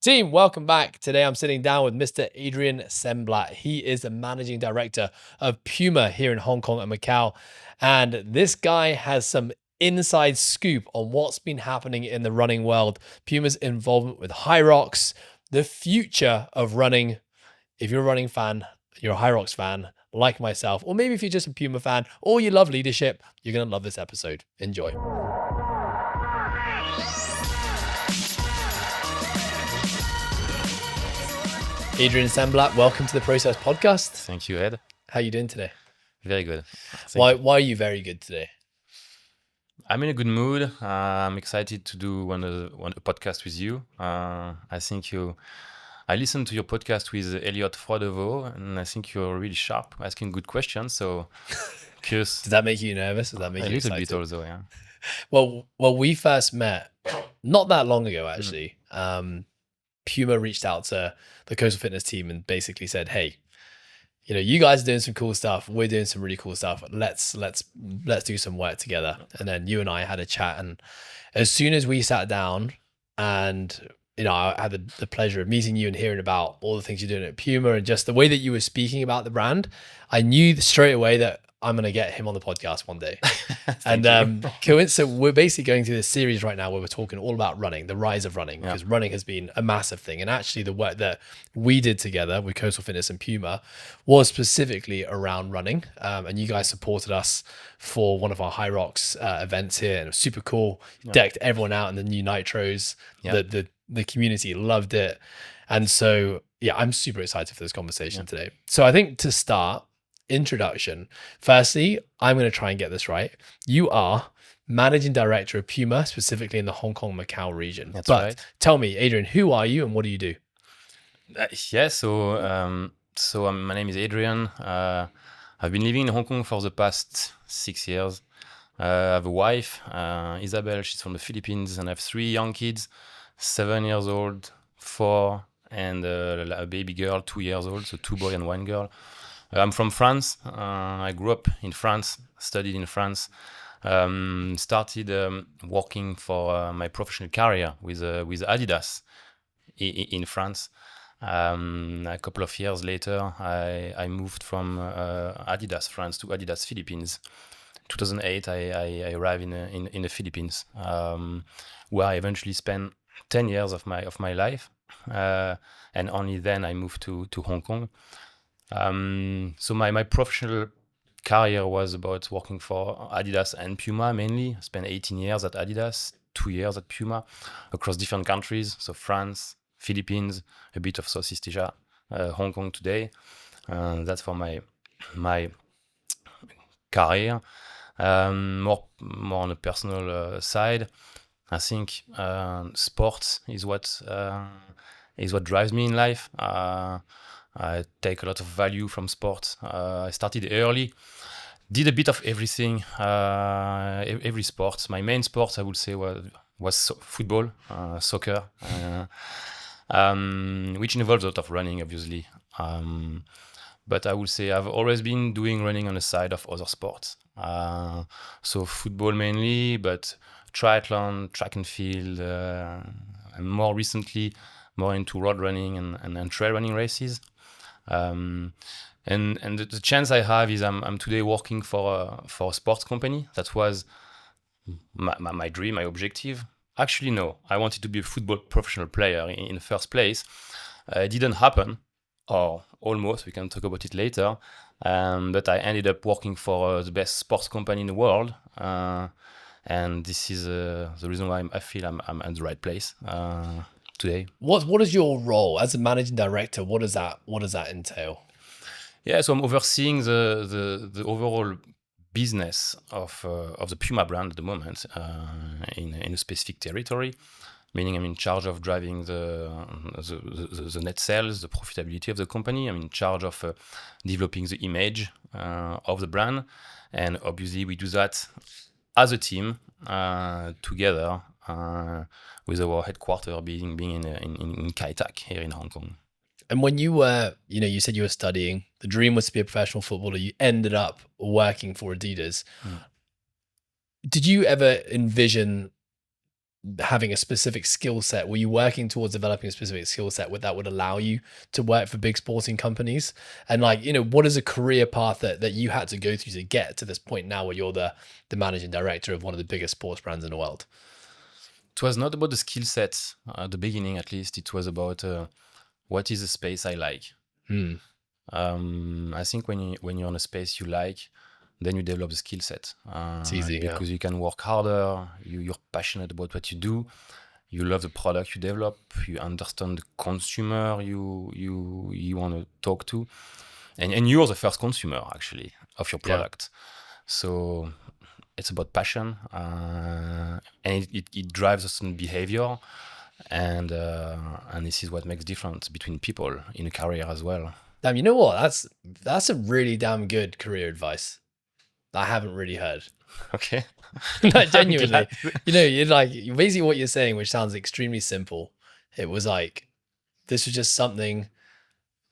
Team, welcome back. Today I'm sitting down with Mr. Adrien Semblat. He is the managing director of Puma here in Hong Kong and Macau. And this guy has some inside scoop on what's been happening in the running world, Puma's involvement with Hyrox, the future of running. If you're a running fan, you're a Hyrox fan like myself, or maybe if you're just a Puma fan or you love leadership, you're going to love this episode. Enjoy. Adrien Semblat, welcome to the Process Podcast. Thank you, Ed. How are you doing today? Very good. Why are you very good today? I'm in a good mood. I'm excited to do a podcast with you. I listened to your podcast with Elliot Frodeveau, and I think you're really sharp, asking good questions. So, curious. Does that make you nervous? Does that make you excited? A little bit also, yeah. Well, we first met not that long ago, actually. Puma reached out to the Coastal Fitness team and basically said, "Hey, you guys are doing some cool stuff. We're doing some really cool stuff. Let's do some work together." And then you and I had a chat, and as soon as we sat down, and I had the pleasure of meeting you and hearing about all the things you're doing at Puma and just the way that you were speaking about the brand, I knew straight away that I'm going to get him on the podcast one day. And so we're basically going through this series right now where we're talking all about running, the rise of running, because running has been a massive thing. And actually the work that we did together with Coastal Fitness and Puma was specifically around running. And you guys supported us for one of our Hyrox events here, and it was super cool. Decked everyone out in the new nitros. The community loved it. And so, I'm super excited for this conversation today. So I think to start, introduction. Firstly, I'm going to try and get this right. You are managing director of Puma, specifically in the Hong Kong Macau region. That's right. Tell me, Adrien, who are you and what do you do? So my name is Adrien. I've been living in Hong Kong for the past 6 years. I have a wife, Isabel. She's from the Philippines, and I have 3 young kids, 7 years old, 4, and a baby girl, 2 years old. So 2 boys and 1 girl. I'm from France. I grew up in France, studied in France, started working for my professional career with Adidas in France. A couple of years later, I moved from Adidas France to Adidas Philippines. 2008, I arrived in the Philippines, where I eventually spent 10 years of my life, and only then I moved to Hong Kong. So my professional career was about working for Adidas and Puma mainly. I spent 18 years at Adidas, 2 years at Puma, across different countries. So France, Philippines, a bit of Southeast Asia, Hong Kong today. That's for my career. More on a personal side, I think sports is what drives me in life. I take a lot of value from sports. I started early, did a bit of everything, every sport. My main sports, I would say, was football, soccer, which involves a lot of running, obviously. But I would say I've always been doing running on the side of other sports. So football mainly, but triathlon, track and field, and more recently, more into road running and trail running races. And the chance I have is I'm today working for a sports company. That was my dream, my objective. Actually, no, I wanted to be a football professional player in the first place. It didn't happen, or almost. We can talk about it later. But I ended up working for the best sports company in the world, and this is the reason why I feel I'm at the right place today. What is your role as a managing director? What does that entail? So I'm overseeing the overall business of the Puma brand at the moment in a specific territory, meaning I'm in charge of driving the net sales, the profitability of the company. I'm in charge of developing the image of the brand, and obviously we do that as a team together. With our headquarters being in Kai Tak here in Hong Kong. And when you were, you said you were studying, the dream was to be a professional footballer. You ended up working for Adidas. Did you ever envision having a specific skill set? Were you working towards developing a specific skill set that would allow you to work for big sporting companies? And like, what is a career path that you had to go through to get to this point now where you're the managing director of one of the biggest sports brands in the world? It was not about the skill set at the beginning, at least. It was about what is a space I like. I think when you're in a space you like, then you develop the skill set. It's easy, because you can work harder. You're passionate about what you do. You love the product you develop. You understand the consumer you want to talk to, and you're the first consumer actually of your product. So it's about passion, and it drives us in behavior, and this is what makes difference between people in a career as well. Damn, you know what? That's a really damn good career advice that I haven't really heard. Okay. Like, genuinely, you're like, basically what you're saying, which sounds extremely simple. It was like, this was just something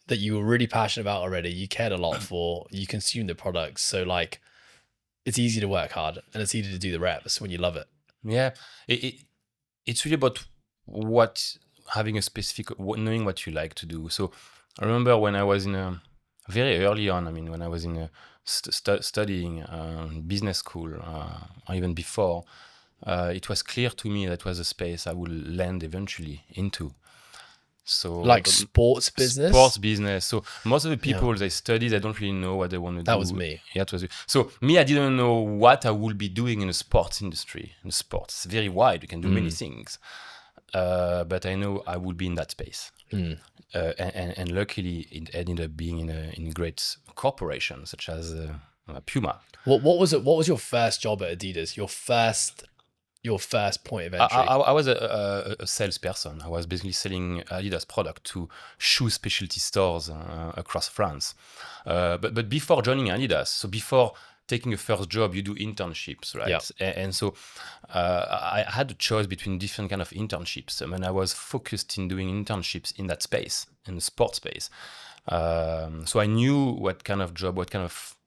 that you were really passionate about already. You cared a lot for, you consumed the products. So like, it's easy to work hard and it's easy to do the reps when you love it. Yeah. It's really about having a specific, knowing what you like to do. So I remember when I was very early on, when I was in studying business school, or even before, it was clear to me that was a space I would land eventually into. So like sports business? Sports business. So most of the people they study, they don't really know what they want to do. That was me. Yeah, it was. So me, I didn't know what I would be doing in the sports industry. In sports, it's very wide. You can do many things. But I know I would be in that space. And luckily, it ended up being in great corporations such as Puma. What was it? What was your first job at Adidas? Your first point of entry? I was a salesperson. I was basically selling Adidas product to shoe specialty stores across France. But before joining Adidas, so before taking a first job, you do internships, right? Yeah. And so I had a choice between different kind of internships. I was focused in doing internships in that space, in the sports space. So I knew what kind of job, what kind of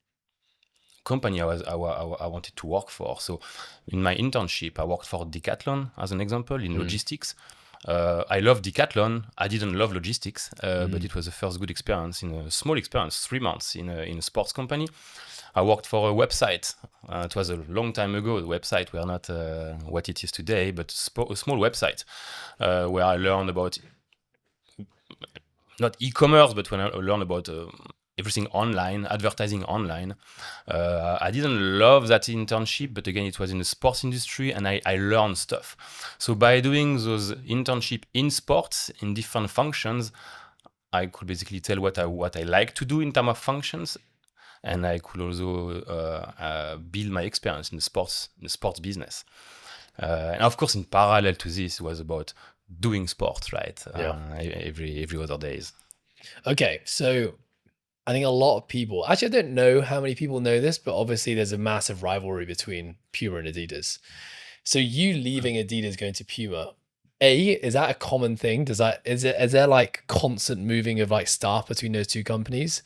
company I wanted to work for. So in my internship, I worked for Decathlon as an example in logistics. I love Decathlon. I didn't love logistics, but it was the first good experience, in a small experience, 3 months in a sports company. I worked for a website. It was a long time ago. The website were not what it is today, but a small website where I learned about not e-commerce, but when I learned about everything online, advertising online. I didn't love that internship, but again, it was in the sports industry and I learned stuff. So by doing those internship in sports, in different functions, I could basically tell what I like to do in terms of functions. And I could also build my experience in the sports business. And of course, in parallel to this, it was about doing sports, right? Every other days. Okay, so I think a lot of people, actually, I don't know how many people know this, but obviously there's a massive rivalry between Puma and Adidas. So you leaving Adidas going to Puma, is that a common thing? Is there like constant moving of like staff between those two companies?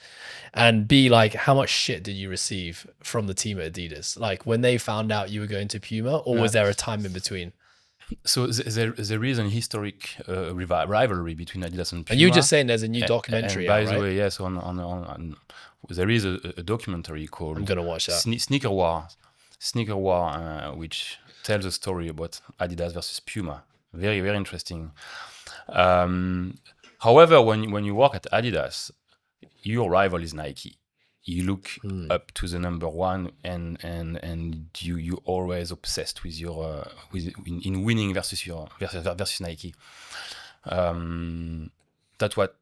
And B, like how much shit did you receive from the team at Adidas? Like when they found out you were going to Puma, or was there a time in between? So there is an historic rivalry between Adidas and Puma. And you were just saying there's a new documentary and by out, the right? way, yes, on there is a documentary called I'm gonna watch that. Sneaker War, which tells a story about Adidas versus Puma. Very, very interesting. However, when you work at Adidas, your rival is Nike. You look up to the number one, and you always obsessed with your in winning versus Nike. That's what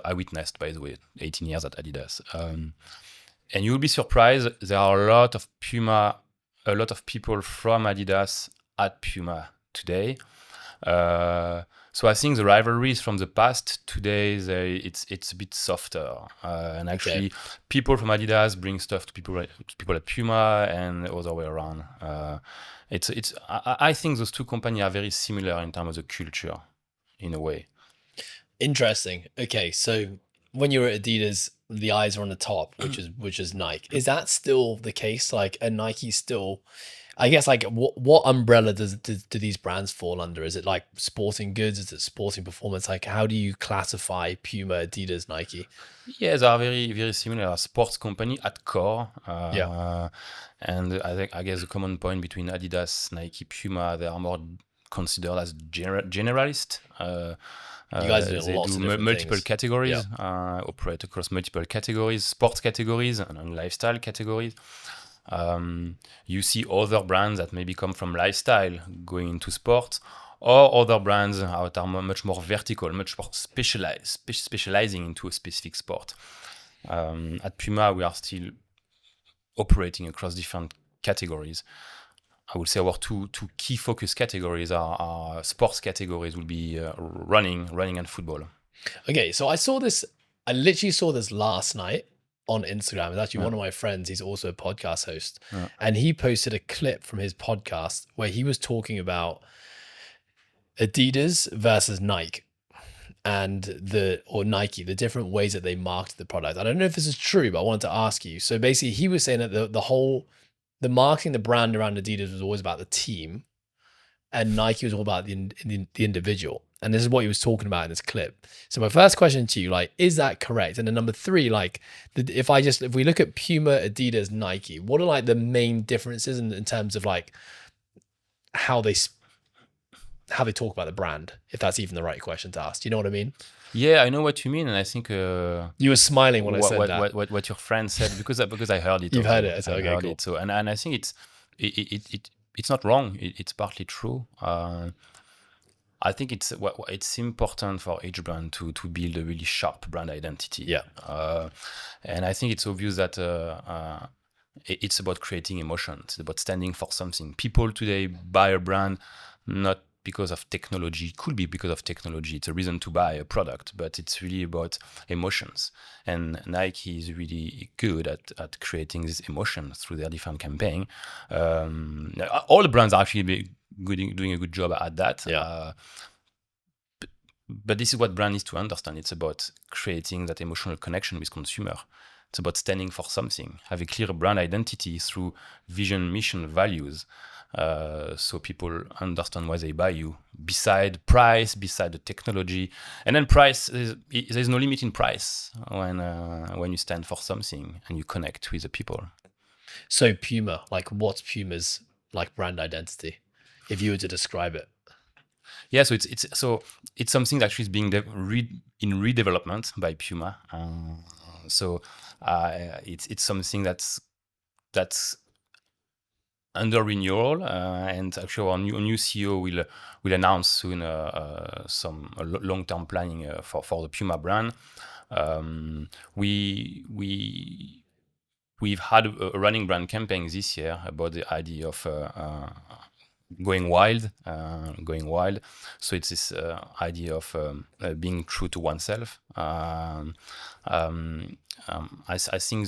I witnessed, by the way, 18 years at Adidas. And you'll be surprised, there are a lot of people from Adidas at Puma today. So I think the rivalries from the past today, it's a bit softer, and actually people from Adidas bring stuff to people at Puma, and the other way around. I think those two companies are very similar in terms of the culture, in a way. Interesting. Okay, so when you were at Adidas, the eyes are on the top, which is Nike. Is that still the case? Like, are Nike still I guess like what umbrella do these brands fall under? Is it like sporting goods? Is it sporting performance? Like how do you classify Puma, Adidas, Nike? Yeah, they are very, very similar. Sports company at core. Yeah. And I guess the common point between Adidas, Nike, Puma, they are more considered as generalist. You guys are doing They lots do of different multiple things. categories, Yeah. operate across multiple categories, sports categories and lifestyle categories. You see other brands that maybe come from lifestyle going into sports, or other brands that are much more vertical, much more specializing into a specific sport. At Puma, we are still operating across different categories. I would say our two key focus categories are sports categories will be running and football. Okay, so I literally saw this last night on Instagram. It's actually Yeah. one of my friends. He's also a podcast host. Yeah. And he posted a clip from his podcast where he was talking about Adidas versus Nike or Nike, the different ways that they market the product. I don't know if this is true, but I wanted to ask you. So basically he was saying that the marketing, the brand around Adidas was always about the team, and Nike was all about the individual. And this is what he was talking about in this clip. So my first question to you, like, is that correct? And then number three, like, if we look at Puma, Adidas, Nike, what are like the main differences in terms of like how they talk about the brand? If that's even the right question to ask, do you know what I mean? Yeah, I know what you mean, and I think you were smiling when I said that. What your friend said because I heard it. You've also. heard it. So, I okay, heard cool. it. So and I think it's not wrong. It's partly true. I think it's important for each brand to build a really sharp brand identity. Yeah. And I think it's obvious that it's about creating emotion. It's about standing for something. People today buy a brand not because of technology. Could be because of technology. It's a reason to buy a product, but it's really about emotions. And Nike is really good at creating these emotions through their different campaign. All the brands are actually doing a good job at that. Yeah. But this is what brand needs to understand. It's about creating that emotional connection with consumer. It's about standing for something, have a clear brand identity through vision, mission, values. So people understand why they buy you. Beside price, beside the technology, and then price. There's no limit in price when you stand for something and you connect with the people. So Puma, like, what's Puma's like brand identity, if you were to describe it? Yeah, so it's something that actually is being in redevelopment by Puma. It's something that's under renewal, and actually our new CEO will announce soon some long-term planning for the Puma brand. We've had a running brand campaign this year about the idea of going wild. So it's this idea of being true to oneself. I think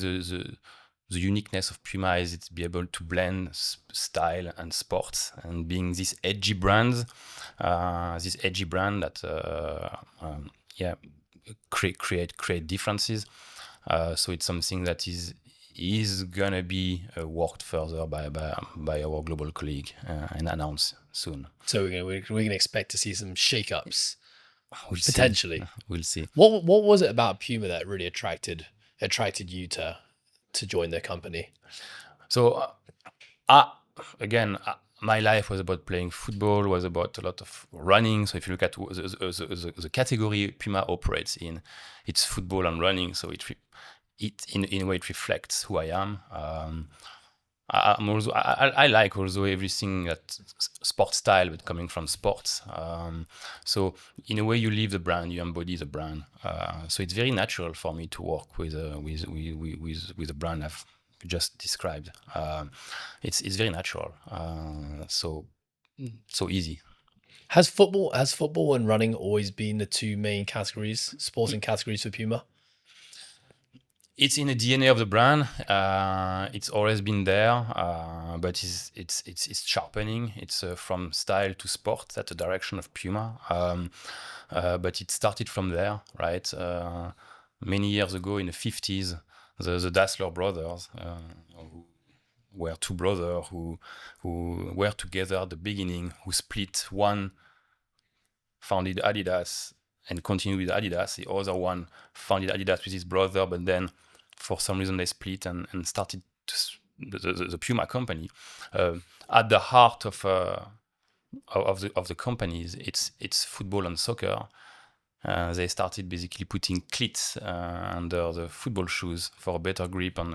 the uniqueness of Puma is to be able to blend style and sports, and being this edgy brand that create differences. So it's something that is gonna be worked further by our global colleague and announced soon. So we're gonna expect to see some shakeups, Potentially. See. We'll see. What was it about Puma that really attracted you to join their company? So my life was about playing football, was about a lot of running. So if you look at the category Puma operates in, it's football and running. So in a way it reflects who I am. I like also everything that sports style, but coming from sports. So in a way, you live the brand, you embody the brand. So it's very natural for me to work with the brand I've just described. It's very natural. So easy. Has football and running always been the two main sporting categories for Puma? It's in the DNA of the brand. It's always been there, but it's sharpening. It's from style to sport. That's the direction of Puma. But it started from there, right? Many years ago, in the 50s, the Dassler brothers, were two brothers who were together at the beginning, who split. One founded Adidas and continued with Adidas. The other one founded Adidas with his brother, but then for some reason they split and started the Puma company. At the heart of the companies, it's football and soccer. They started basically putting cleats under the football shoes for a better grip on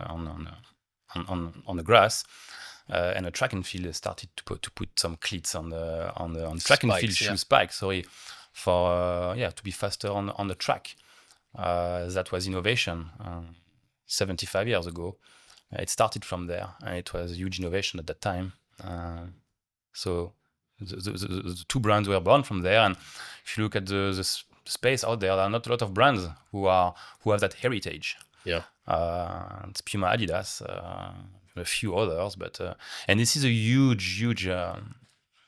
the grass. And a track and field they started to put some cleats on the track and field shoe spikes. Sorry, for to be faster on the track. That was innovation 75 years ago. It started from there, and it was a huge innovation at that time. So the two brands were born from there. And if you look at the space out there, there are not a lot of brands who have that heritage. Yeah, it's Puma, Adidas, a few others, but and this is a huge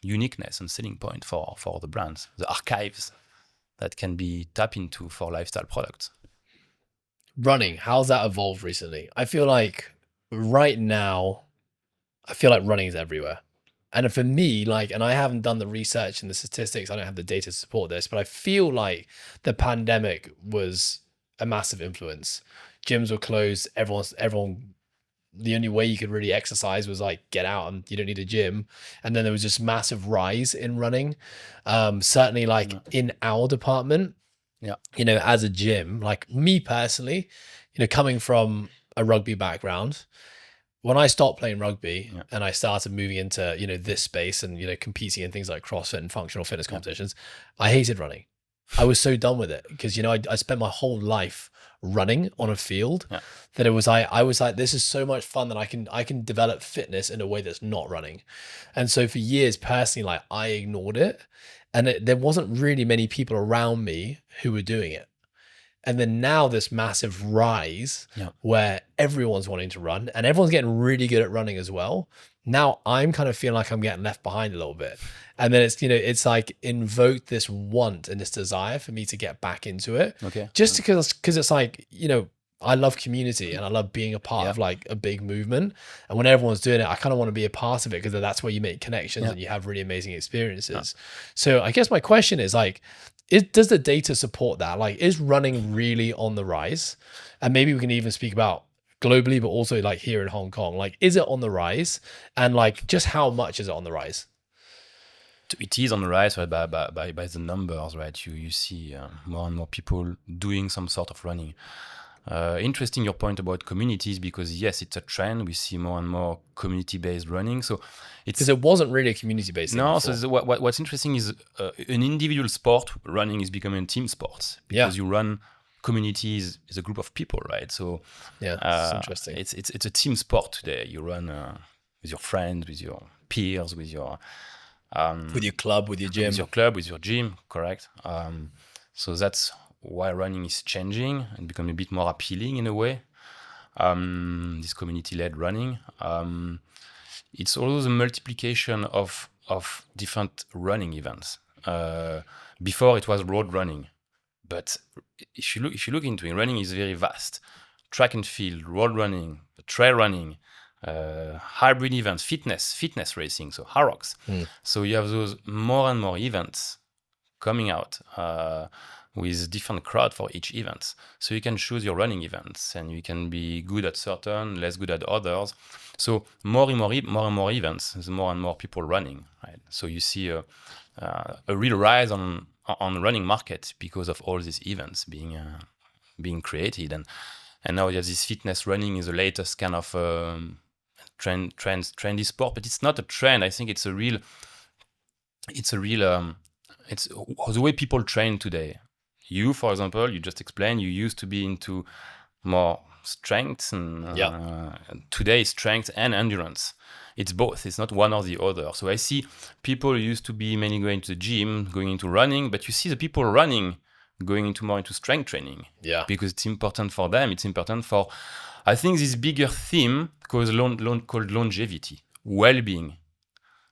uniqueness and selling point for the brands, the archives that can be tapped into for lifestyle products. Running, how's that evolved recently? I feel like right now, running is everywhere. And for me, and I haven't done the research and the statistics, I don't have the data to support this, but I feel like the pandemic was a massive influence. Gyms were closed. Everyone, the only way you could really exercise was get out, and you don't need a gym. And then there was this massive rise in running. Certainly in our department, as a gym, me personally, coming from a rugby background, when I stopped playing rugby and I started moving into, this space and, competing in things like CrossFit and functional fitness competitions, I hated running. I was so done with it because, I spent my whole life running on a field that it was, I was like, this is so much fun that I can develop fitness in a way that's not running. And so for years personally, I ignored it, and there wasn't really many people around me who were doing it. And then now this massive rise where everyone's wanting to run and everyone's getting really good at running as well. Now I'm kind of feeling like I'm getting left behind a little bit. And then it's, it's invoked this want and this desire for me to get back into it. Okay. Just because it's I love community and I love being a part of a big movement. And when everyone's doing it, I kind of want to be a part of it because that's where you make connections and you have really amazing experiences. So I guess my question is does the data support that? Is running really on the rise? And maybe we can even speak about globally, but also here in Hong Kong, is it on the rise? And just how much is it on the rise? It is on the rise, right? By the numbers, right? You see more and more people doing some sort of running. Interesting your point about communities, because yes, it's a trend. We see more and more community-based running. So it's because it wasn't really a community-based. No. So what's interesting is an individual sport running is becoming a team sport because you run. Community is a group of people, right? So it's interesting. It's a team sport today. You run with your friends, with your peers, with your club, with your gym, with your club, with your gym. Correct. So that's why running is changing and becoming a bit more appealing in a way. This community-led running. It's also the multiplication of different running events. Before it was road running, but if you look into it, running is very vast. Track and field, road running, trail running, hybrid events, fitness racing, so Hyrox. So you have those more and more events coming out with different crowd for each event. So you can choose your running events, and you can be good at certain, less good at others. So more and more events, there's more and more people running, right? So you see a real rise on the running market because of all these events being created, and now this fitness running is the latest kind of trendy sport, but it's not a trend. I think it's the way people train today. You, for example, you just explained you used to be into more strength, and today strength and endurance. It's both. It's not one or the other. So I see people who used to be mainly going to the gym, going into running, but you see the people running going more into strength training. Yeah. Because it's important for them. It's important for, I think, this bigger theme called longevity, well-being,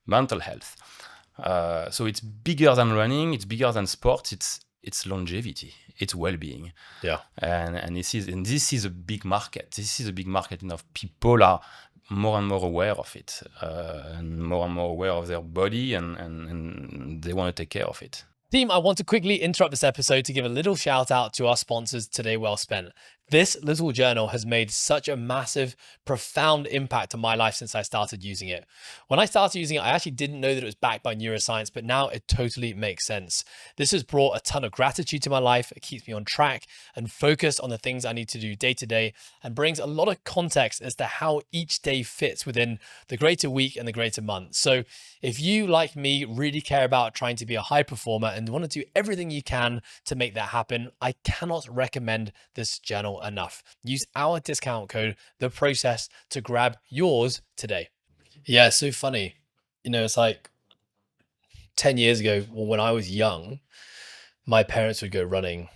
mental health. So it's bigger than running. It's bigger than sports. It's longevity. It's well-being. Yeah. And this is a big market. This is a big market. Enough people are more and more aware of it, and more aware of their body, and they want to take care of it. Team, I want to quickly interrupt this episode to give a little shout out to our sponsors, Today Well Spent. This little journal has made such a massive, profound impact on my life since I started using it. When I started using it, I actually didn't know that it was backed by neuroscience, but now it totally makes sense. This has brought a ton of gratitude to my life. It keeps me on track and focused on the things I need to do day to day, and brings a lot of context as to how each day fits within the greater week and the greater month. So if you, like me, really care about trying to be a high performer and want to do everything you can to make that happen, I cannot recommend this journal enough. Use our discount code, The Process, to grab yours today. Yeah, it's so funny. You know, it's like 10 years ago, when I was young, my parents would go running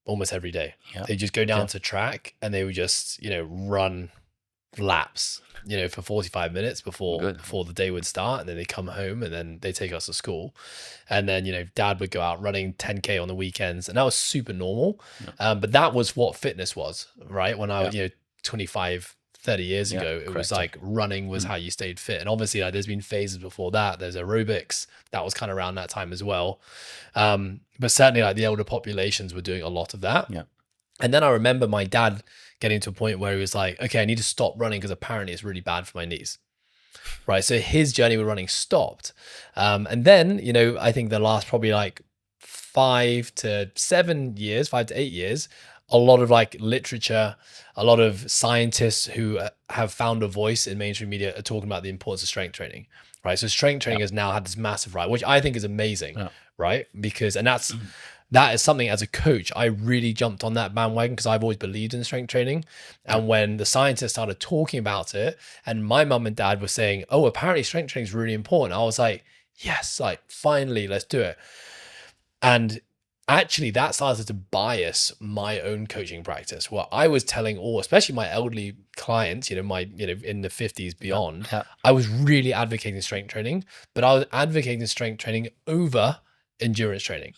almost every day. Yeah. They just go down to track and they would just, run laps, for 45 minutes before the day would start, and then they come home and then they take us to school, and then dad would go out running 10K on the weekends, and that was super normal. But that was what fitness was, right? When I was 25 30 years ago, it was like running was how you stayed fit. And obviously, like, there's been phases before that. There's aerobics that was kind of around that time as well, but certainly like the elder populations were doing a lot of that. And then I remember my dad getting to a point where he was like, okay, I need to stop running because apparently it's really bad for my knees. Right. So his journey with running stopped. And then, I think the last probably like 5 to 8 years, a lot of like literature, a lot of scientists who have found a voice in mainstream media are talking about the importance of strength training. Right. So strength training has now had this massive rise, which I think is amazing. Right. Because, and that is something as a coach, I really jumped on that bandwagon because I've always believed in strength training. And when the scientists started talking about it and my mum and dad were saying, oh, apparently strength training is really important, I was like, yes, like finally, let's do it. And actually that started to bias my own coaching practice. What I was telling especially my elderly clients, in the 50s beyond, I was really advocating strength training, but I was advocating strength training over endurance training.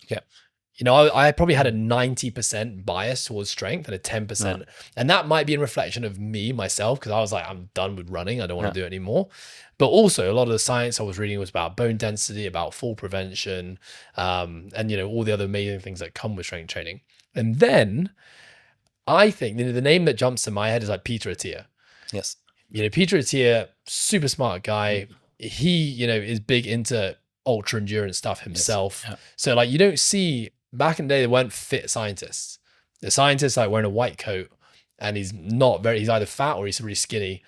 I probably had a 90% bias towards strength and a 10%. And that might be in reflection of myself, because I was like, I'm done with running. I don't want to do it anymore. But also a lot of the science I was reading was about bone density, about fall prevention, and, all the other amazing things that come with strength training. And then I think the name that jumps to my head is like Peter Attia. Yes. Peter Attia, super smart guy. He, is big into ultra endurance stuff himself. So like you don't see, back in the day, there weren't fit scientists. The scientist like wearing a white coat and he's either fat or he's really skinny,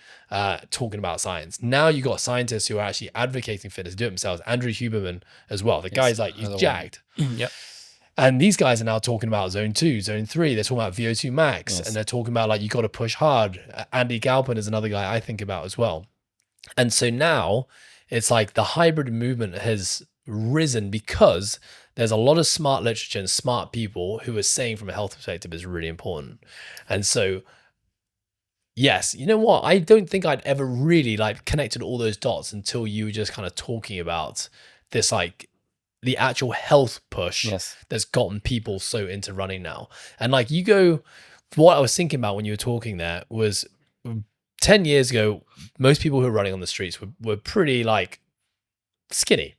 talking about science. Now you got scientists who are actually advocating fitness, do it themselves. Andrew Huberman as well. The guy's like, he's jacked. And these guys are now talking about zone 2, zone 3. They're talking about VO2 max, and they're talking about like, you got to push hard. Andy Galpin is another guy I think about as well. And so now it's like the hybrid movement has risen because there's a lot of smart literature and smart people who are saying from a health perspective is really important. And so, yes, you know what? I don't think I'd ever really like connected all those dots until you were just kind of talking about this, like the actual health push that's gotten people so into running now. And like what I was thinking about when you were talking there was 10 years ago, most people who were running on the streets were pretty like skinny.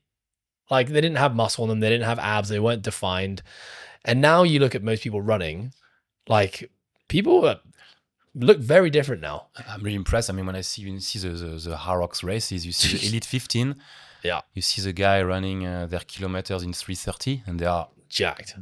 Like they didn't have muscle on them. They didn't have abs. They weren't defined. And now you look at most people running, like people look very different now. I'm really impressed. I mean, when you see the Hyrox races, you see the Elite 15. You see the guy running their kilometers in 3:30 and they are jacked.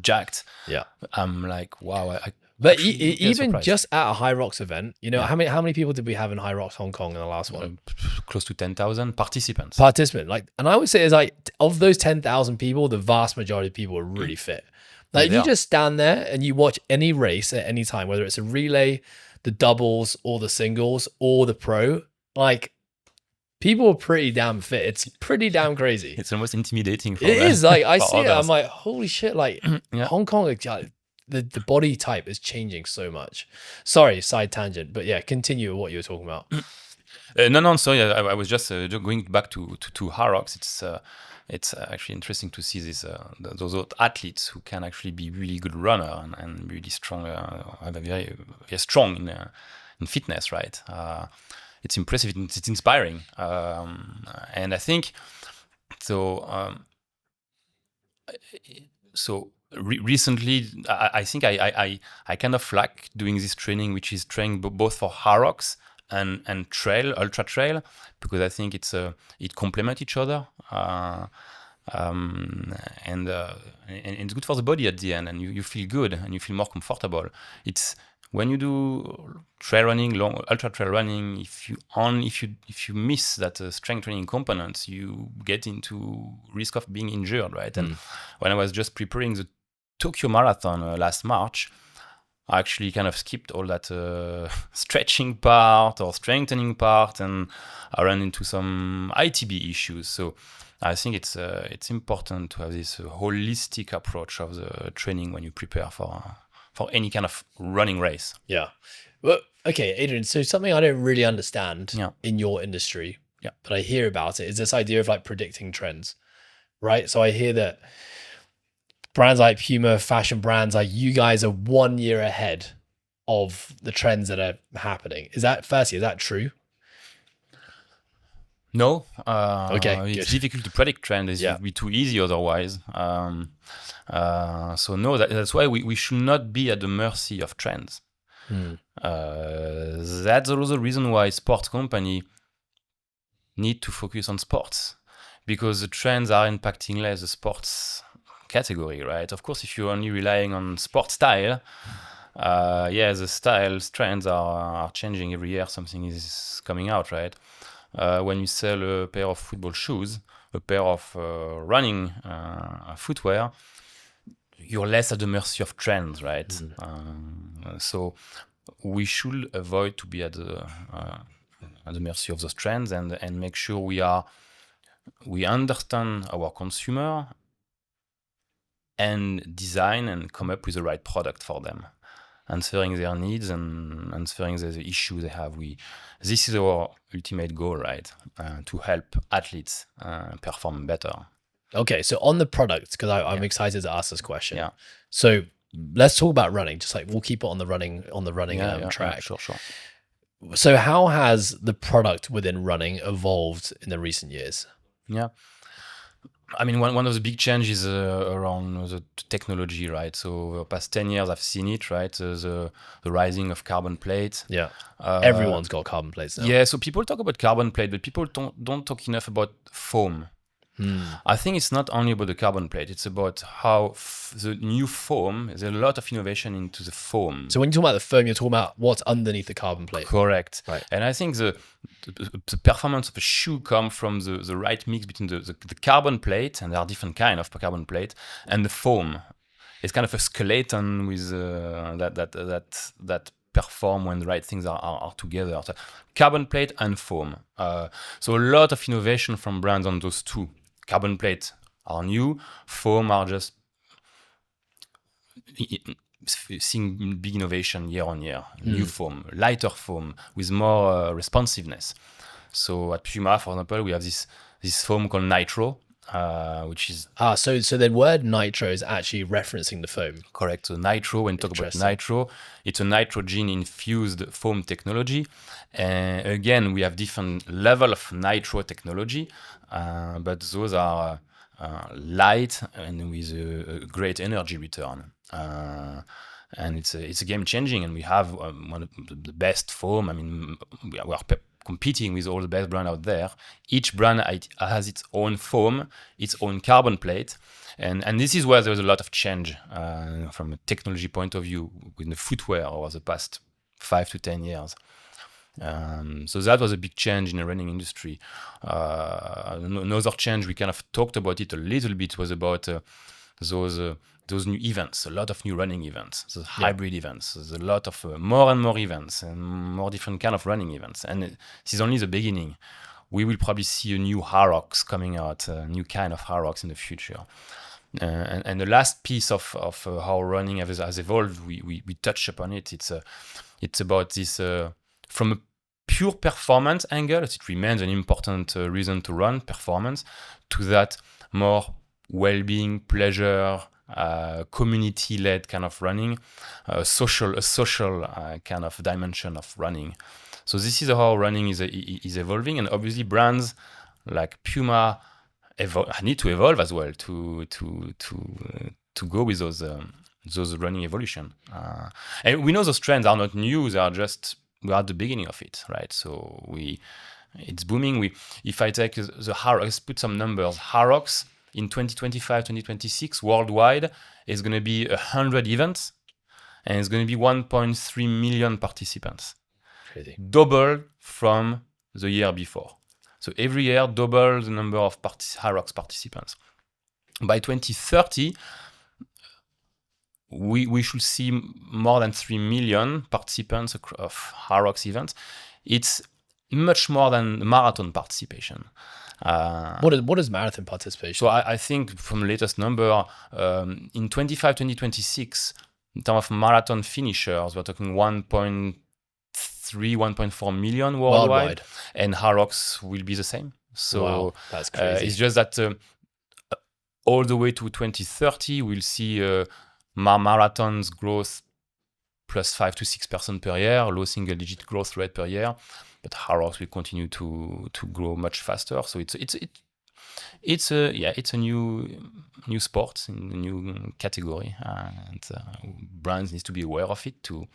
I'm like, wow. But even just at a Hyrox event, how many people did we have in Hyrox Hong Kong in the last one? Close to 10,000 participants. And I would say it's like of those 10,000 people, the vast majority of people are really fit. Like if you just stand there and you watch any race at any time, whether it's a relay, the doubles or the singles or the pro, like people are pretty damn fit. It's pretty damn crazy. It's almost intimidating. It is like I see it. I'm like, holy shit! Like Hong Kong, like, the body type is changing so much. Sorry, side tangent, but yeah, continue what you were talking about. No, sorry. I was just going back to Hyrox. It's actually interesting to see those athletes who can actually be really good runner and really strong, very, very strong in fitness, right? it's impressive. It's inspiring, and I think so. Recently, I think I kind of like doing this training, which is training both for Hyrox and trail, ultra trail, because I think it complement each other, and it's good for the body at the end, and you feel good and you feel more comfortable. It's when you do trail running, long ultra trail running, if you miss that strength training component, you get into risk of being injured, right? And when I was just preparing the Tokyo Marathon last March, I actually kind of skipped all that stretching part or strengthening part, and I ran into some ITB issues. So I think it's important to have this holistic approach of the training when you prepare for any kind of running race. Yeah. Well, okay, Adrien, so something I don't really understand in your industry, but I hear about it, is this idea of like predicting trends, right? So I hear that brands like Puma, fashion brands like you guys are 1 year ahead of the trends that are happening. Is that true? No. Okay, it's difficult to predict trends. It would be too easy otherwise. So no, that's why we should not be at the mercy of trends. That's also the reason why sports company need to focus on sports, because the trends are impacting less the sports category, right? Of course, if you're only relying on sport style, the styles trends are changing every year. Something is coming out, right? When you sell a pair of football shoes, a pair of running footwear, you're less at the mercy of trends, right? So we should avoid to be at the mercy of those trends, and make sure we understand our consumer and design and come up with the right product for them, answering their needs and answering the issue they have. This is our ultimate goal, right? To help athletes perform better. Okay, so on the product, because I'm excited to ask this question. Yeah. So let's talk about running. Just like we'll keep it on the running track. Sure. So how has the product within running evolved in the recent years? Yeah. I mean, one of the big changes around the technology, right? So the past 10 years, I've seen it, right? The rising of carbon plate. Yeah. Everyone's got carbon plates now. Yeah. So people talk about carbon plate, but people don't talk enough about foam. I think it's not only about the carbon plate. It's about how the new foam, there's a lot of innovation into the foam. So when you talk about the foam, you're talking about what's underneath the carbon plate. Correct. Right. And I think the performance of a shoe comes from the right mix between the carbon plate, and there are different kinds of carbon plate, and the foam. It's kind of a skeleton with that perform when the right things are together. So carbon plate and foam. So a lot of innovation from brands on those two. Carbon plate are new, foam are just seeing big innovation year on year. New foam, lighter foam with more responsiveness. So at Puma, for example, we have this foam called Nitro, which is so the word nitro is actually referencing the foam. Correct. So Nitro, when you talk about Nitro, it's a nitrogen infused foam technology. And again, we have different level of nitro technology, but those are light and with a great energy return. And it's a game changing, and we have one of the best foam. I mean, we are competing with all the best brands out there. Each brand has its own foam, its own carbon plate, and this is where there's a lot of change from a technology point of view with the footwear over the past 5 to 10 years. So that was a big change in the running industry. Another change, we kind of talked about it a little bit, was about those new events, a lot of new running events, those hybrid events. There's a lot of more and more events and more different kind of running events. And this is only the beginning. We will probably see a new Hyrox coming out, a new kind of Hyrox in the future. And the last piece of how running has evolved, we touched upon it. It's about this, from a pure performance angle, it remains an important reason to run, performance, to that more well-being, pleasure, community-led kind of running, a social kind of dimension of running. So this is how running is evolving, and obviously brands like Puma need to evolve as well to go with those running evolution. And we know those trends are not new; we're at the beginning of it, right? So it's booming. If I take the Hyrox, let's put some numbers. Hyrox in 2025, 2026 worldwide is going to be 100 events, and it's going to be 1.3 million participants. Crazy. Double from the year before. So every year, double the number of Hyrox participants. By 2030, we should see more than 3 million participants of Hyrox events. It's much more than marathon participation. What is marathon participation? So I think from the latest number, in 2026, in terms of marathon finishers, we're talking 1.3, 1.4 million worldwide. And Hyrox will be the same. So wow, that's crazy. It's just that all the way to 2030, we'll see marathons growth plus 5 to 6% per year, low single-digit growth rate per year. But Hyrox will continue to grow much faster. So it's a new sport, a new category, and brands need to be aware of it to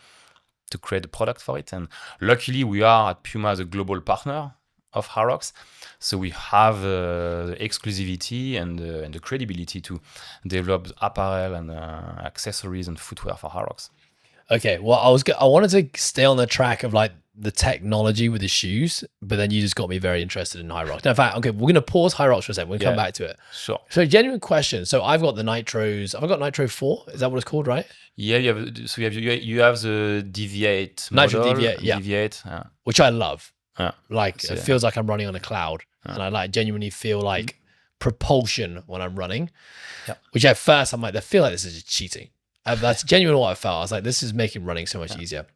create a product for it. And luckily, we are at Puma the global partner of Hyrox, so we have the exclusivity and the credibility to develop apparel and accessories and footwear for Hyrox. Okay, well, I wanted to stay on the track of like the technology with the shoes, but then you just got me very interested in Hyrox. Now, in fact, okay, we're going to pause Hyrox for a second. We'll come back to it. Sure. So, genuine question. So, I've got the Nitros. Have I got Nitro 4? Is that what it's called, right? Yeah, you have the Deviate Nitro model, Deviate, yeah. Deviate, which I love. Like it feels like I'm running on a cloud, and I genuinely feel like propulsion when I'm running. Yeah. Which at first I'm like, I feel like this is just cheating. That's genuinely what I felt. I was like, this is making running so much easier.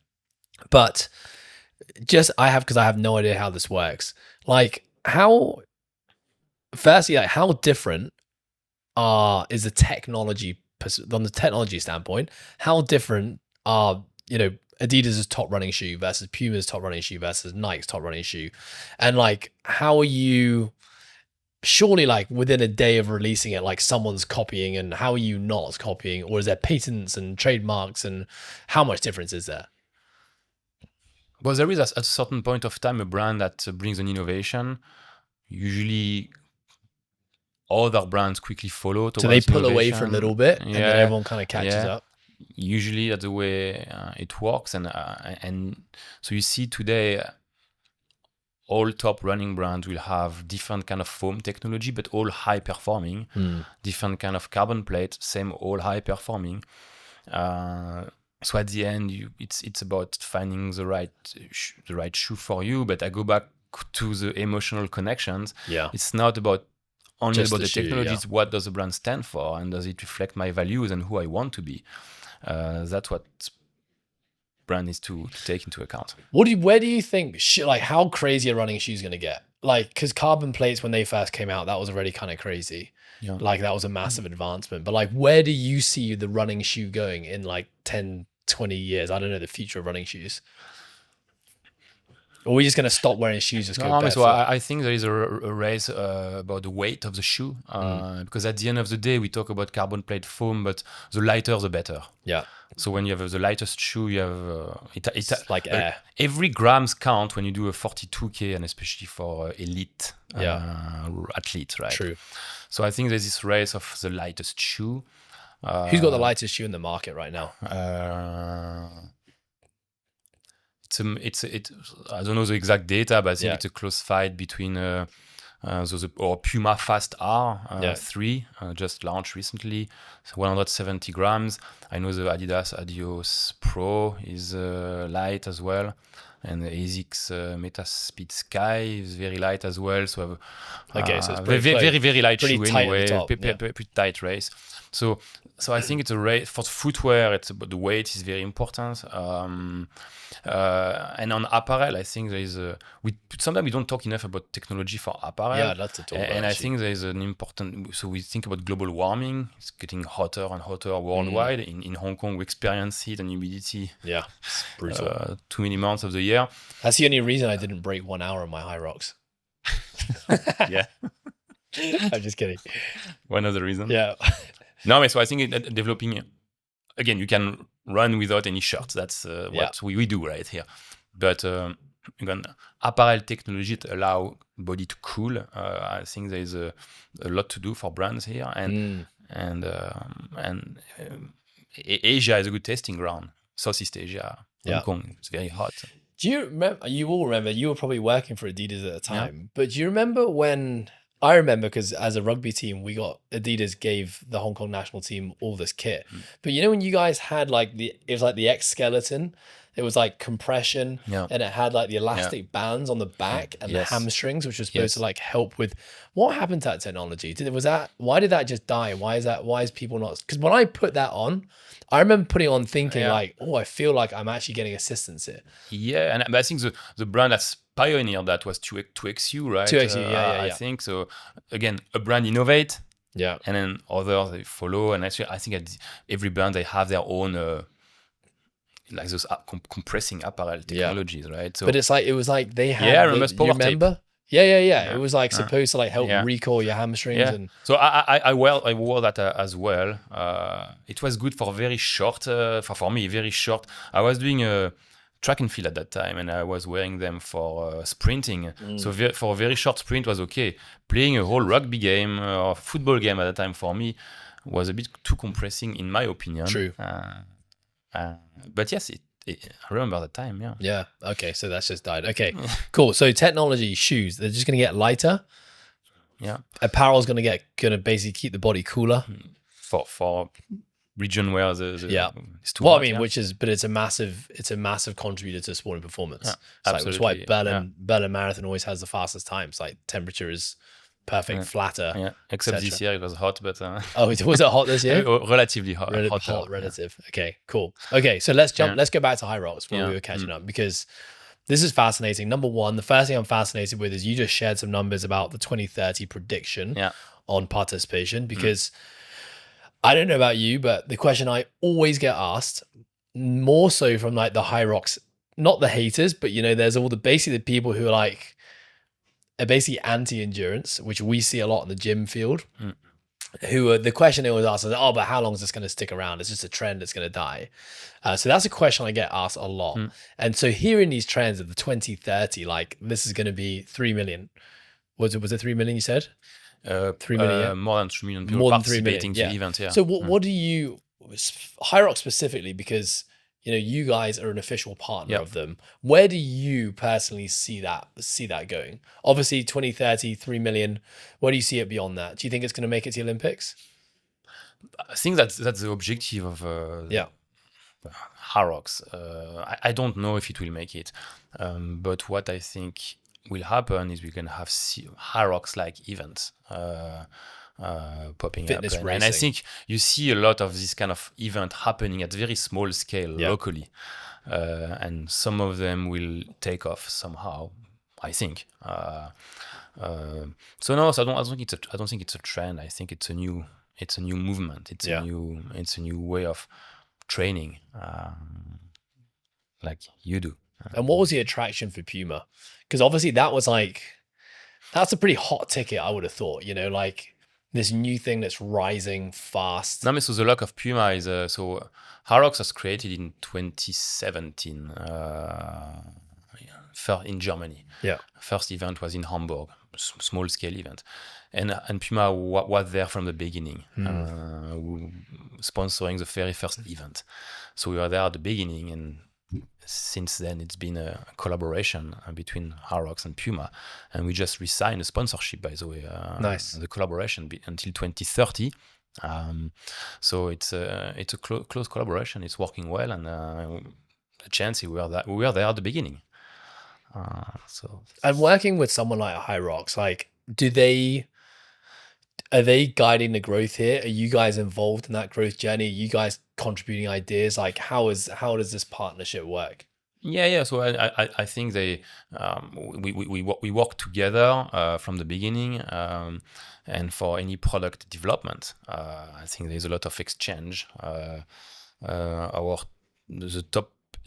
But because I have no idea how this works. Like how different is the technology on the technology standpoint? How different are, Adidas's top running shoe versus Puma's top running shoe versus Nike's top running shoe? And like, how are you, surely like within a day of releasing it, like someone's copying, and how are you not copying? Or is there patents and trademarks, and how much difference is there? Well, there is at a certain point of time a brand that brings an innovation. Usually other brands quickly follow. So they pull away for a little bit, and then everyone kind of catches up. Usually that's the way it works, and so you see today all top running brands will have different kind of foam technology, but all high performing. Different kind of carbon plate, same all high performing. So at the end, it's about finding the right shoe for you. But I go back to the emotional connections. Yeah, it's not about only just about the shoe, technology. It's what does the brand stand for, and does it reflect my values and who I want to be. That's what brand needs to take into account. Where do you think, like, how crazy a running shoe is going to get? Like, because carbon plates, when they first came out, that was already kind of crazy. Yeah. Like, that was a massive advancement. But like, where do you see the running shoe going in like 10, 20 years? I don't know, the future of running shoes. Or are we just going to stop wearing shoes? So I think there is a race about the weight of the shoe. Because at the end of the day, we talk about carbon plate foam, but the lighter, the better. Yeah. So when you have the lightest shoe, you have it's like air. Every grams count when you do a 42K, and especially for elite athlete, right? True. So I think there's this race of the lightest shoe. Who's got the lightest shoe in the market right now? I don't know the exact data, but I think it's a close fight between Puma Fast R 3 just launched recently, so 170 grams. I know the Adidas Adios Pro is light as well. and the ASICS Metaspeed Sky is very light as well. So so it's very light pretty shoe tight at the anyway, top, pretty tight race. So I think it's a race for footwear. It's about the weight is very important. And on apparel, I think there is sometimes we don't talk enough about technology for apparel. Yeah, I'd love to talk about And I actually. think there is an important. So we think about global warming. It's getting hotter and hotter worldwide. In Hong Kong, we experience heat and humidity. Yeah, it's brutal. Too many months of the year. That's the only reason I didn't break 1 hour on my Hyrox. Yeah. I'm just kidding. One of the reasons. Yeah. No, so I think developing, again, you can run without any shirts. That's what we do right here. But again, apparel technology to allow body to cool. I think there is a lot to do for brands here, and Asia is a good testing ground. Southeast Asia, Hong Kong, it's very hot. Do you remember? You all remember. You were probably working for Adidas at the time, but do you remember when? I remember because as a rugby team, Adidas gave the Hong Kong national team all this kit. But you know when you guys had it was like the X skeleton, it was like compression, and it had like the elastic bands on the back and the hamstrings, which was supposed to like help with. What happened to that technology? Why did that just die? Why is people not? Because when I put that on, I remember putting it on thinking like, oh, I feel like I'm actually getting assistance here. Yeah, and I think the brand that's pioneered that was 2XU, right? 2XU, I think so. Again, a brand innovate, and then others they follow. And actually, I think every brand they have their own like those compressing apparel technologies, right? So, but it was like they had. I remember power tape. Yeah. It was like supposed to like help recall your hamstrings. And so I wore that as well. It was good for very short. For me, very short. I was doing a track and field at that time, and I was wearing them for sprinting. So for a very short sprint was okay. Playing a whole rugby game or football game at that time for me was a bit too compressing, in my opinion. True. But yes, I remember the time. Yeah. Okay. So that's just died. Okay. Cool. So technology, shoes, they're just going to get lighter. Yeah. Apparel's going to basically keep the body cooler. For region where it's too well, hot, I mean, but it's a massive contributor to sport and performance. Absolutely. That's why Berlin Marathon always has the fastest times. Like temperature is perfect, flatter. Yeah. Except this year it was hot, but was it hot this year? Relatively hot. Relative. Okay, cool. Okay, so let's go back to Hyrox where we were catching up, because this is fascinating. Number one, the first thing I'm fascinated with is you just shared some numbers about the 2030 prediction on participation, because I don't know about you, but the question I always get asked, more so from like the Hyrox, not the haters, but there's all basically the people who are basically anti-endurance, which we see a lot in the gym field, the question they always ask is, but how long is this going to stick around? It's just a trend, it's going to die. So that's a question I get asked a lot. And so hearing these trends of the 2030, like this is going to be 3 million. Was it 3 million you said? 3 million, more than 3 million people participating in the event. So what do you, Hyrox specifically, because you guys are an official partner of them. Where do you personally see that going? Obviously 2030, 3 million. Where do you see it beyond that? Do you think it's going to make it to the Olympics? I think that's the objective of Hyrox. I don't know if it will make it, but what I think will happen is we can have Hyrox-like events popping Fitness up. Racing. And I think you see a lot of this kind of event happening at very small scale locally. And some of them will take off somehow, I think. So I don't think it's a trend. I think it's a new movement. It's a new way of training, like you do. And what was the attraction for Puma? Because obviously that's a pretty hot ticket, I would have thought, like this new thing that's rising fast. No, so the luck of Puma is, so Hyrox was created in 2017 in Germany. Yeah. First event was in Hamburg, small scale event. And Puma was there from the beginning, sponsoring the very first event. So we were there at the beginning, and since then it's been a collaboration between Hyrox and Puma, and we just re-signed a sponsorship, by the way. Nice. The collaboration until 2030. So it's a close collaboration. It's working well, and the chance we were there at the beginning. And working with someone like Hyrox, like, are they guiding the growth here? Are you guys involved in that growth journey? Are you guys contributing ideas? Like, how does this partnership work? Yeah. So I think we work together from the beginning, and for any product development, I think there's a lot of exchange. The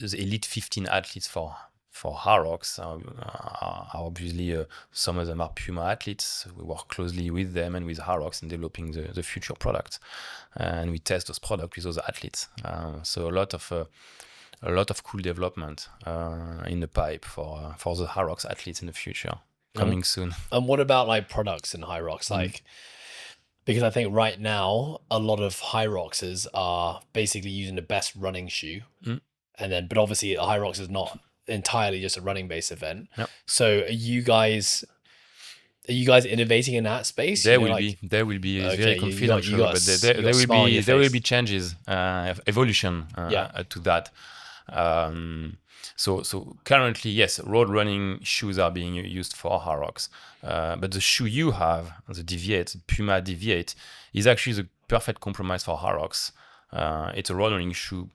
elite 15 athletes for Hyrox are obviously some of them are Puma athletes. We work closely with them and with Hyrox in developing the future products, and we test those products with those athletes. So a lot of cool development in the pipe for the Hyrox athletes in the future, coming soon. And what about like products in Hyrox? Like, because I think right now a lot of Hyroxes are basically using the best running shoe, but obviously Hyrox is not entirely just a running based event. Yep. So are you guys innovating in that space? There will be. It's very confidential, but there will be changes, evolution to that. So currently, yes, road running shoes are being used for Hyrox, but the shoe you have, the Deviate, Puma Deviate, is actually the perfect compromise for Hyrox. It's a road running shoe,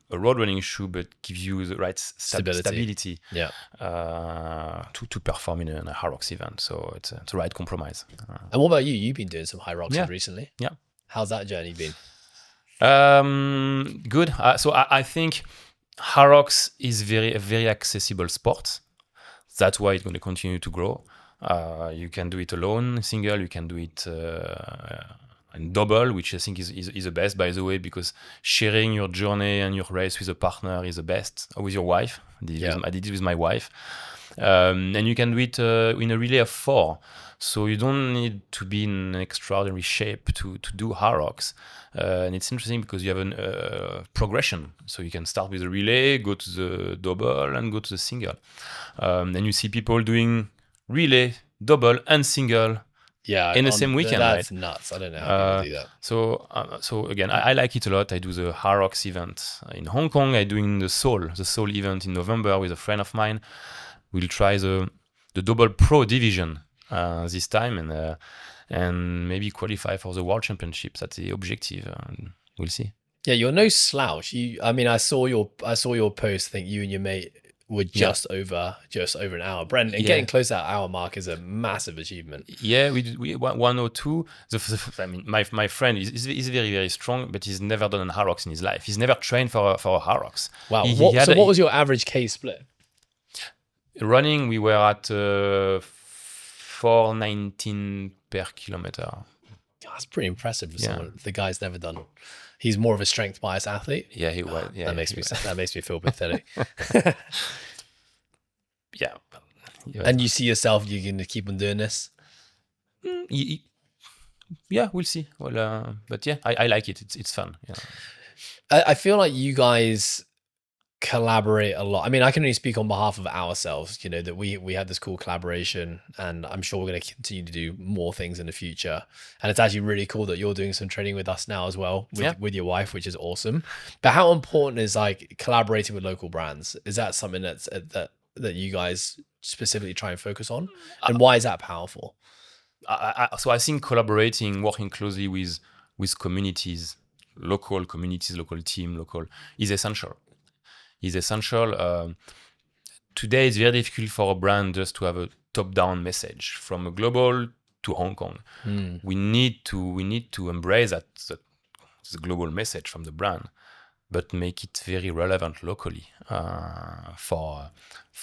but gives you the right stability to perform in a Hyrox event. So it's the right compromise. And what about you? You've been doing some Hyrox recently. Yeah. How's that journey been? Good. So I think Hyrox is a very accessible sport. That's why it's going to continue to grow. You can do it alone, single. You can do it and double, which I think is the best, by the way, because sharing your journey and your race with a partner is the best, or with your wife. I did it with my wife. And you can do it in a relay of 4. So you don't need to be in extraordinary shape to do Hyrox. And it's interesting because you have a progression. So you can start with a relay, go to the double, and go to the single. And you see people doing relay, double, and single in the same weekend. That's right? Nuts. I don't know how people do that. So again, I like it a lot. I do the Hyrox event in Hong Kong. I'm doing the Seoul event in November with a friend of mine. We'll try the double pro division this time, and maybe qualify for the World Championships. That's the objective. We'll see. Yeah, you're no slouch. I saw your post. I think you and your mate were just over an hour. Brent, and getting close to that hour mark is a massive achievement. Yeah, we 102. My friend is very, very strong, but he's never done a Hyrox in his life. He's never trained for a Hyrox. Wow. What was your average K split? Running, we were at 4:19 per kilometer. That's pretty impressive for someone. The guy's never done. He's more of a strength bias athlete. Yeah, he was. Yeah, that makes me feel pathetic. Yeah. And you see yourself, you're going to keep on doing this? Yeah, we'll see. Well, but yeah, I like it. It's fun. Yeah. I feel like you guys collaborate a lot. I mean, I can only speak on behalf of ourselves, that we have this cool collaboration, and I'm sure we're going to continue to do more things in the future. And it's actually really cool that you're doing some training with us now as well, with your wife, which is awesome. But how important is like collaborating with local brands? Is that something that you guys specifically try and focus on? And why is that powerful? So I think collaborating, working closely with communities, local team, is essential. Today it's very difficult for a brand just to have a top-down message from a global to Hong Kong. We need to embrace that the global message from the brand, but make it very relevant locally for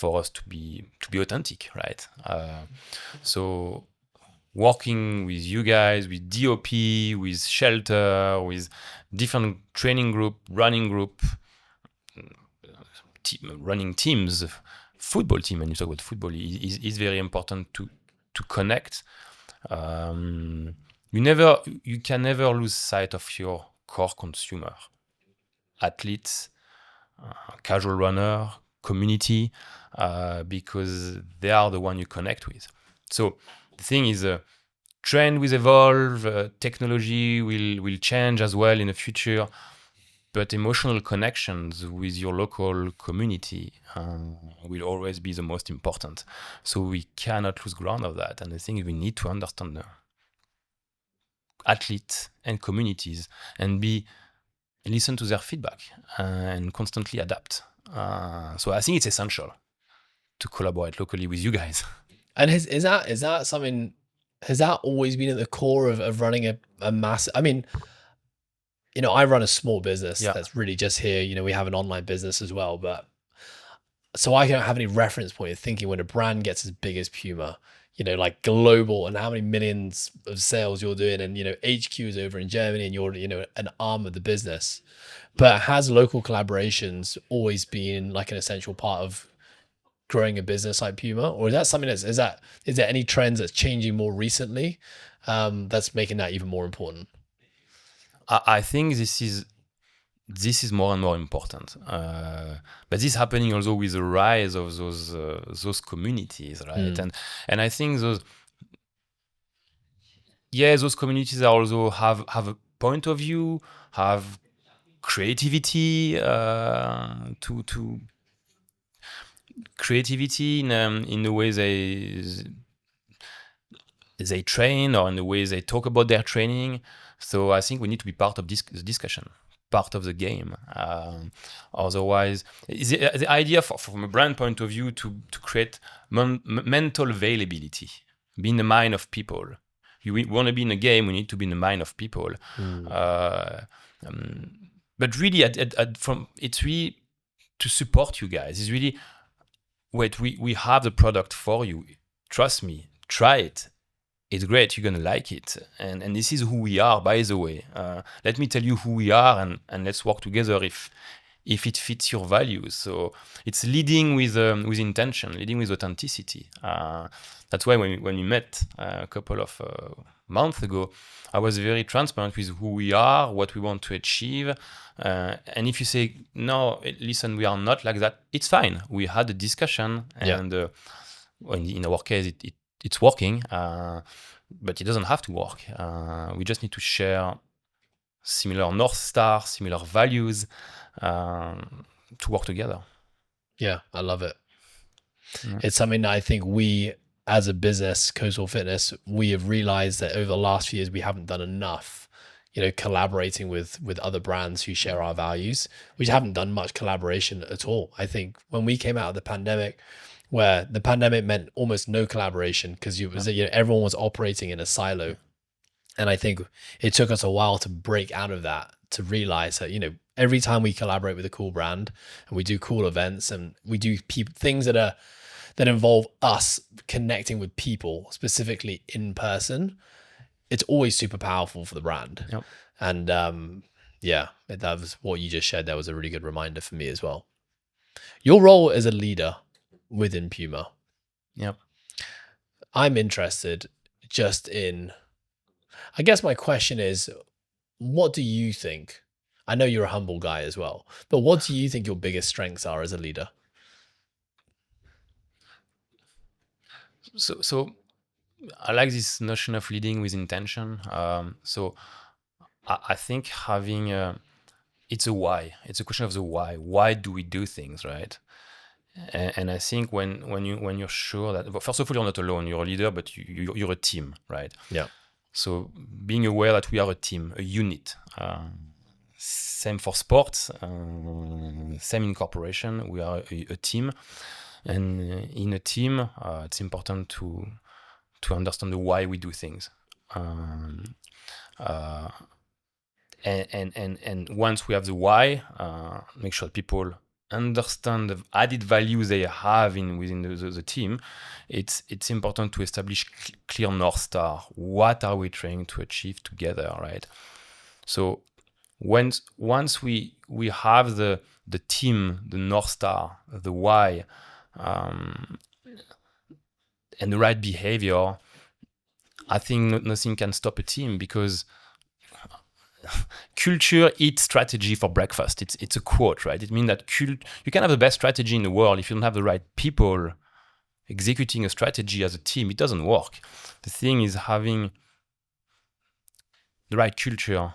us to be authentic, right? So working with you guys, with DOP, with Shelter, with different training group, running group, running teams, football team, and you talk about football, is very important to connect. You can never lose sight of your core consumer, athletes, casual runner, community, because they are the one you connect with. So the thing is, trend will evolve, technology will change as well in the future. but emotional connections with your local community will always be the most important. So we cannot lose ground of that. And I think we need to understand the athletes and communities and listen to their feedback and constantly adapt. So I think it's essential to collaborate locally with you guys. And is that something? Has that always been at the core of running a mass? I mean, I run a small business that's really just here. We have an online business as well, but so I don't have any reference point of thinking when a brand gets as big as Puma, like global, and how many millions of sales you're doing, and HQ is over in Germany, and you're an arm of the business. But has local collaborations always been like an essential part of growing a business like Puma, or is that something is there any trends that's changing more recently that's making that even more important? I think this is more and more important, but this is happening also with the rise of those communities, right? And I think those communities also have a point of view, have creativity to creativity in the way they train or in the way they talk about their training. So I think we need to be part of the discussion, part of the game. Otherwise, the idea from a brand point of view to create mental availability, be in the mind of people. You want to be in a game, we need to be in the mind of people. But really, it's really to support you guys. It's really, wait, we have the product for you. Trust me, try it. It's great. You're gonna like it, and this is who we are. By the way, let me tell you who we are, and let's work together if it fits your values. So it's leading with intention, leading with authenticity. That's why when we met a couple of months ago, I was very transparent with who we are, what we want to achieve. And if you say, no, listen, we are not like that, it's fine. We had a discussion, and in our case, it's working, but it doesn't have to work. We just need to share similar North Star, similar values to work together. Yeah, I love it. Yeah. It's something that I think we, as a business, Coastal Fitness, we have realized that over the last few years, we haven't done enough, collaborating with other brands who share our values. We haven't done much collaboration at all. I think when we came out of the pandemic, where the pandemic meant almost no collaboration because everyone was operating in a silo. And I think it took us a while to break out of that, to realize that, every time we collaborate with a cool brand and we do cool events and we do things that involve us connecting with people, specifically in person, it's always super powerful for the brand. Yep. And that was what you just shared. That was a really good reminder for me as well. Your role as a leader within Puma. Yep. I'm interested just in, I guess my question is, what do you think? I know you're a humble guy as well, but what do you think your biggest strengths are as a leader? So I like this notion of leading with intention. So I think having it's a why. It's a question of the why. Why do we do things, right? And I think when you're sure that, well, first of all, you're not alone. You're a leader, but you're a team, right? Yeah. So being aware that we are a team, a unit. Same for sports. Same in corporation. We are a team, and in a team, it's important to understand the why we do things. And once we have the why, make sure people understand the added value they have within the team. It's important to establish clear North Star. What are we trying to achieve together, right? So once we have the team, the North Star, the why, and the right behavior, I think nothing can stop a team, because culture eats strategy for breakfast. It's a quote, right? It means that you can have the best strategy in the world. If you don't have the right people executing a strategy as a team, it doesn't work. The thing is having the right culture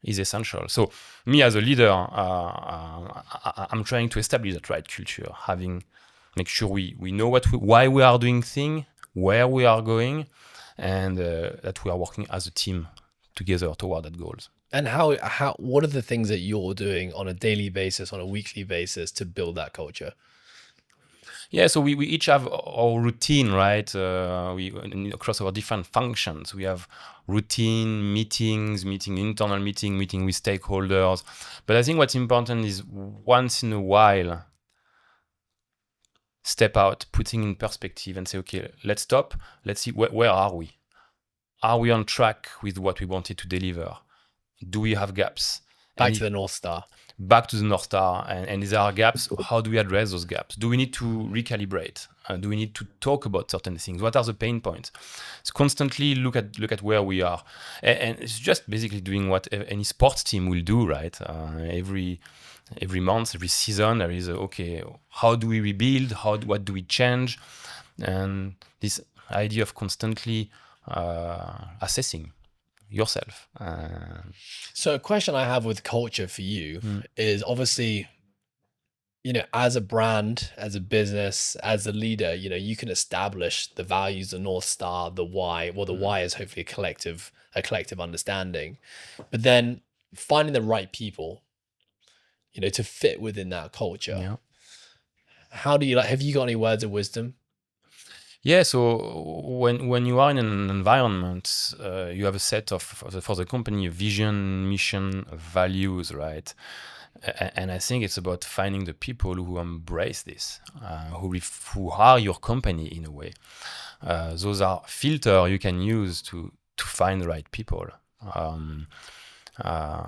is essential. So me as a leader, I'm trying to establish that right culture, make sure we know why we are doing things, where we are going, and that we are working as a team together toward that goals. And what are the things that you're doing on a daily basis, on a weekly basis to build that culture? Yeah, so we each have our routine, right? Across our different functions, we have routine meetings, internal meeting with stakeholders. But I think what's important is once in a while, step out, putting in perspective and say, okay, let's stop. Let's see, where are we? Are we on track with what we wanted to deliver? Do we have gaps? Back to the North Star. Back to the North Star. And if there are gaps, how do we address those gaps? Do we need to recalibrate? Do we need to talk about certain things? What are the pain points? So constantly look at where we are. And it's just basically doing what any sports team will do, right? Every month, every season, there is okay, how do we rebuild? What do we change? And this idea of constantly assessing yourself. So a question I have with culture for you is obviously, as a brand, as a business, as a leader, you can establish the values, the North Star, the why. Well, the why is hopefully a collective understanding, but then finding the right people, to fit within that culture. Yeah. How do you have you got any words of wisdom? Yeah, so when you are in an environment, you have a set of, for the company, a vision, mission, values, right? And I think it's about finding the people who embrace this, who are your company in a way. Those are filter you can use to find the right people.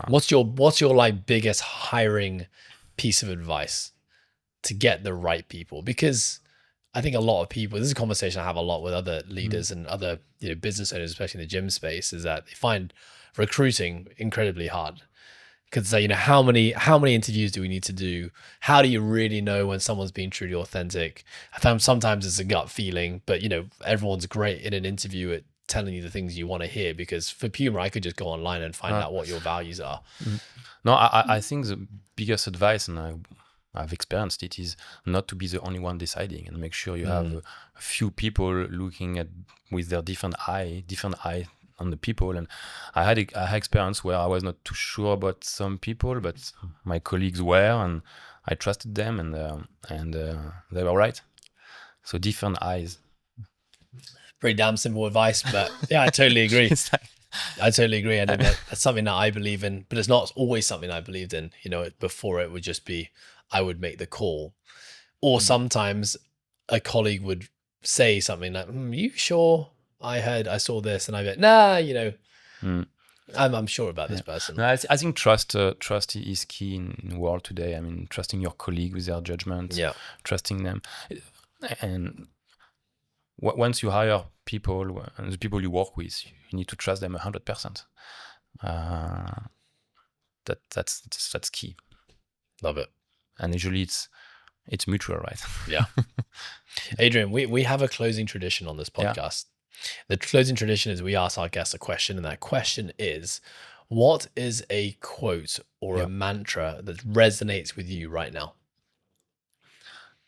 What's your like biggest hiring piece of advice to get the right people? Because I think a lot of people, this is a conversation I have a lot with other leaders and other business owners, especially in the gym space, is that they find recruiting incredibly hard. Because how many interviews do we need to do? How do you really know when someone's being truly authentic? I found sometimes it's a gut feeling, but everyone's great in an interview at telling you the things you want to hear. Because for Puma, I could just go online and find out what your values are. No, I think the biggest advice, and I've experienced it, is not to be the only one deciding, and make sure you have a few people looking at with their different eye on the people. And I had experience where I was not too sure about some people, but my colleagues were, and I trusted them, and they were right. So different eyes. Pretty damn simple advice, but yeah, I totally agree. I totally agree. And that's something that I believe in, but it's not always something I believed in. Before it would just be, I would make the call, or sometimes a colleague would say something like, you sure? I saw this, and I bet, nah, I'm sure about this person. No, I think trust is key in the world today. I mean, trusting your colleague with their judgment, trusting them. And once you hire people, and the people you work with, you need to trust them 100%. That's key. Love it. And usually it's mutual, right? Yeah. Adrien, we have a closing tradition on this podcast. The closing tradition is we ask our guests a question, and that question is, what is a quote or a mantra that resonates with you right now?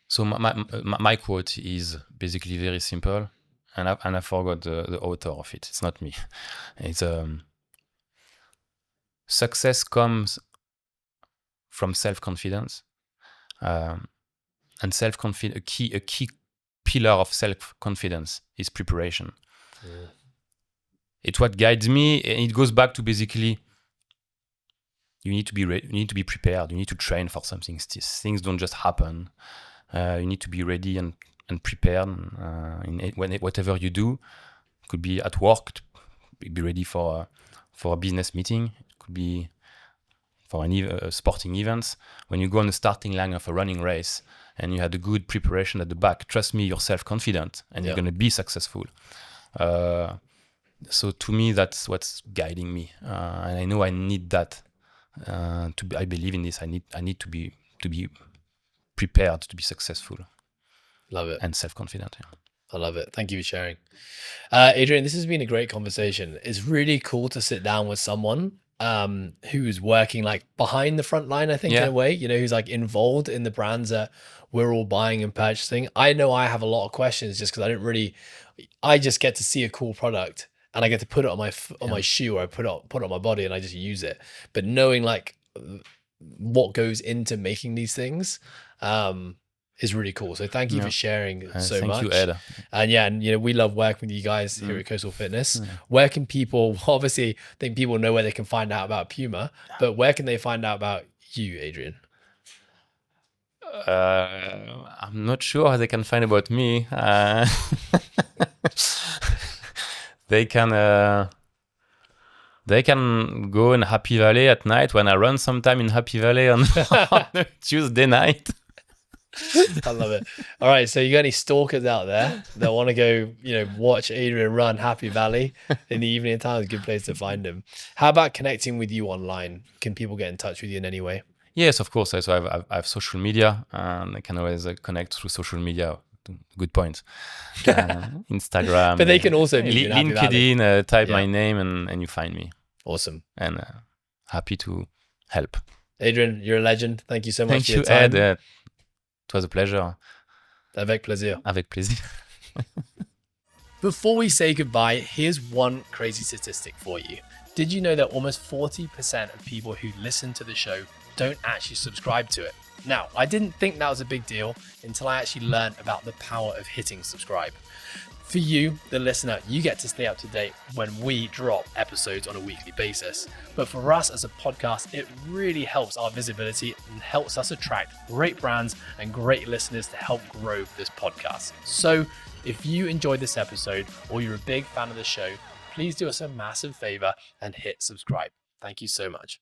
So my quote is basically very simple, and I forgot the author of it. It's not me. It's success comes from self-confidence, and self-confidence. A key pillar of self-confidence is preparation. It's what guides me, and it goes back to basically, you need to be ready, you need to be prepared, you need to train for something. Things don't just happen. You need to be ready and prepared whatever you do. It could be at work, be ready for a business meeting. It could be for a sporting events. When you go on the starting line of a running race and you had a good preparation at the back, trust me, you're self-confident and you're going to be successful. So to me, that's what's guiding me, and I know I need that. I believe in this. I need to be prepared to be successful. Love it. And self-confident. Yeah. I love it. Thank you for sharing. Adrien, this has been a great conversation. It's really cool to sit down with someone who's working like behind the front line, I think, in Yeah. a way, you know, who's like involved in the brands that we're all buying and purchasing. I know I have a lot of questions just because I just get to see a cool product and I get to put it on my shoe, or I put it on my body and I just use it. But knowing like what goes into making these things, is really cool. So thank you for sharing so thank much. you, Ed. And yeah, and you know, we love working with you guys here at Coastal Fitness. Where can people, obviously, I think people know where they can find out about Puma, but where can they find out about you, Adrien? I'm not sure how they can find about me. They can go in Happy Valley at night when I run sometime in Happy Valley on a Tuesday night. I love it. All right, so you got any stalkers out there that want to go, you know, watch Adrien run Happy Valley in the evening time? It's a good place to find him. How about connecting with you online? Can people get in touch with you in any way? Yes, of course. So I have social media, and I can always connect through social media. Good point. Instagram. But they can also meet you in Happy Valley. LinkedIn, type my name and you find me. Awesome. And happy to help. Adrien, you're a legend. Thank you so much Thank for your you, time. Ed. It was a pleasure. Avec plaisir. Avec plaisir. Before we say goodbye, here's one crazy statistic for you. Did you know that almost 40% of people who listen to the show don't actually subscribe to it? Now, I didn't think that was a big deal until I actually learned about the power of hitting subscribe. For you, the listener, you get to stay up to date when we drop episodes on a weekly basis. But for us as a podcast, it really helps our visibility and helps us attract great brands and great listeners to help grow this podcast. So if you enjoyed this episode or you're a big fan of the show, please do us a massive favor and hit subscribe. Thank you so much.